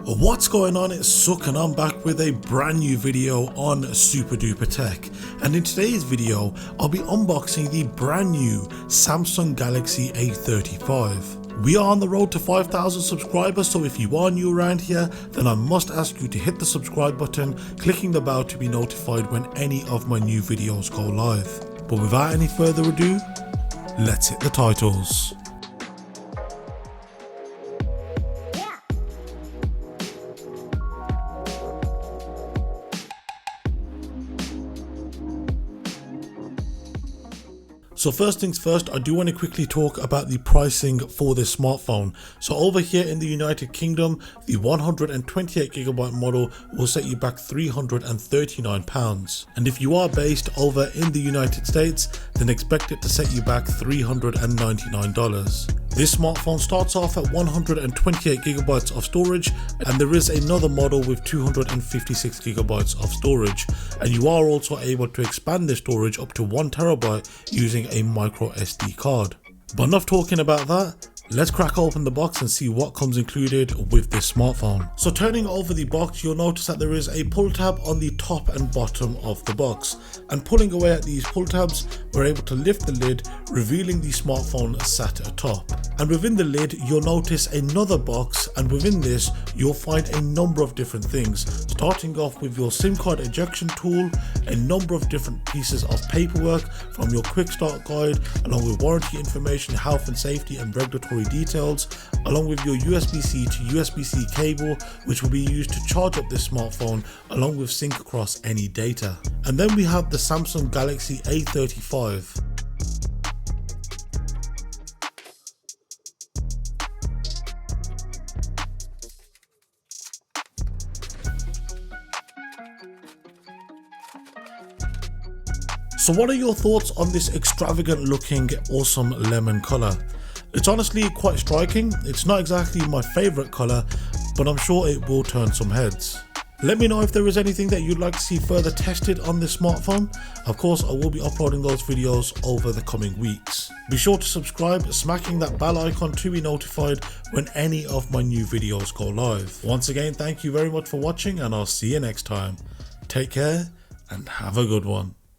What's going on, it's Suk and I'm back with a brand new video on SuperDuprTech, and in today's video I'll be unboxing the brand new Samsung Galaxy A35. We are on the road to 5,000 subscribers, so if you are new around here then I must ask you to hit the subscribe button, clicking the bell to be notified when any of my new videos go live. But without any further ado, let's hit the titles. So first things first, I do want to quickly talk about the pricing for this smartphone. So over here in the United Kingdom, the 128GB model will set you back £339. And if you are based over in the United States, then expect it to set you back $399. This smartphone starts off at 128GB of storage, and there is another model with 256GB of storage, and you are also able to expand the storage up to 1TB using a micro SD card. But enough talking about that, let's crack open the box and see what comes included with this smartphone. So turning over the box, you'll notice that there is a pull tab on the top and bottom of the box, and pulling away at these pull tabs we're able to lift the lid, revealing the smartphone sat atop. And within the lid you'll notice another box, and within this you'll find a number of different things, starting off with your SIM card ejection tool, a number of different pieces of paperwork from your quick start guide, along with warranty information, health and safety and regulatory details, along with your USB-C to USB-C cable, which will be used to charge up this smartphone, along with sync across any data. And then we have the Samsung Galaxy A35. So what are your thoughts on this extravagant looking awesome lemon colour? It's honestly quite striking. It's not exactly my favourite colour, but I'm sure it will turn some heads. Let me know if there is anything that you'd like to see further tested on this smartphone. Of course, I will be uploading those videos over the coming weeks. Be sure to subscribe, smacking that bell icon to be notified when any of my new videos go live. Once again, thank you very much for watching, and I'll see you next time. Take care and have a good one.